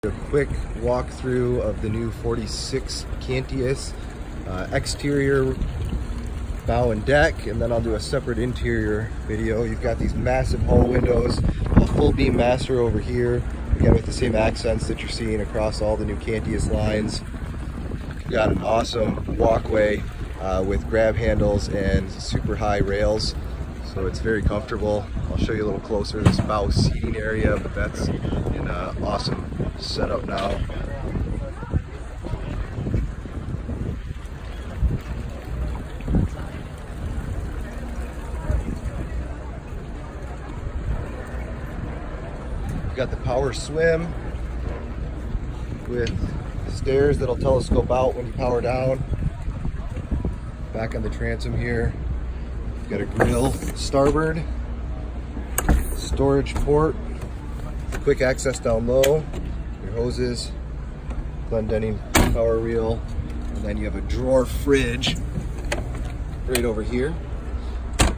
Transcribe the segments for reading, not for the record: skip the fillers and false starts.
A quick walkthrough of the new 46 Cantius exterior bow and deck, and then I'll do a separate interior video. You've got these massive hull windows, a full beam master over here, again with the same accents that you're seeing across all the new Cantius lines. You've got an awesome walkway with grab handles and super high rails, so it's very comfortable. I'll show you a little closer this bow seating area, but that's an awesome setup now. You've got the power swim with stairs that'll telescope out when you power down. Back on the transom here, you've got a grill starboard, storage port, quick access down low, your hoses, Glendenning power reel, and then you have a drawer fridge right over here.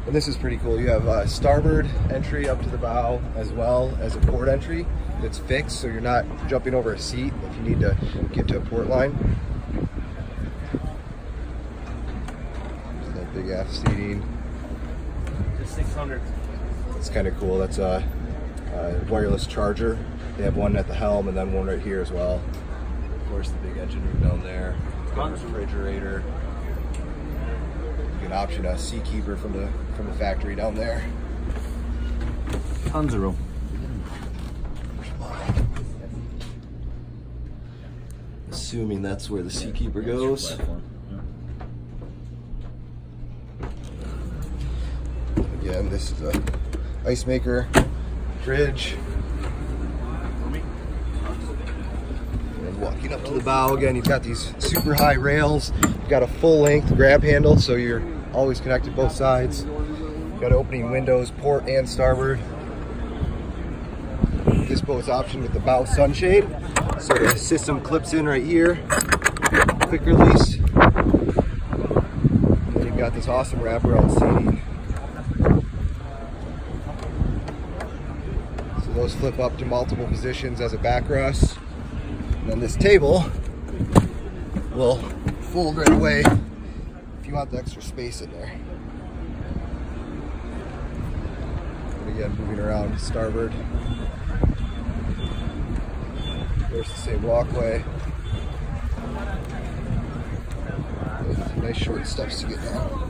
And this is pretty cool. You have a starboard entry up to the bow as well as a port entry that's fixed, so you're not jumping over a seat if you need to get to a port line. There's that big aft seating. Just 600. It's kind of cool. That's a wireless charger. They have one at the helm and then one right here as well. Of course, the big engine room down there. It's got a refrigerator. You can option a Seakeeper from the factory down there. Tons of room. Assuming that's where the Seakeeper goes. Again, this is a ice maker, fridge. And walking up to the bow again, you've got these super high rails. You've got a full length grab handle, so you're always connected both sides. You've got opening windows, port and starboard. This boat's optioned with the bow sunshade, so the system clips in right here. Quick release. And you've got this awesome wraparound seating. So those flip up to multiple positions as a backrest. And then this table will fold right away if you want the extra space in there. And again, moving around to starboard. There's the same walkway. Nice short steps to get down.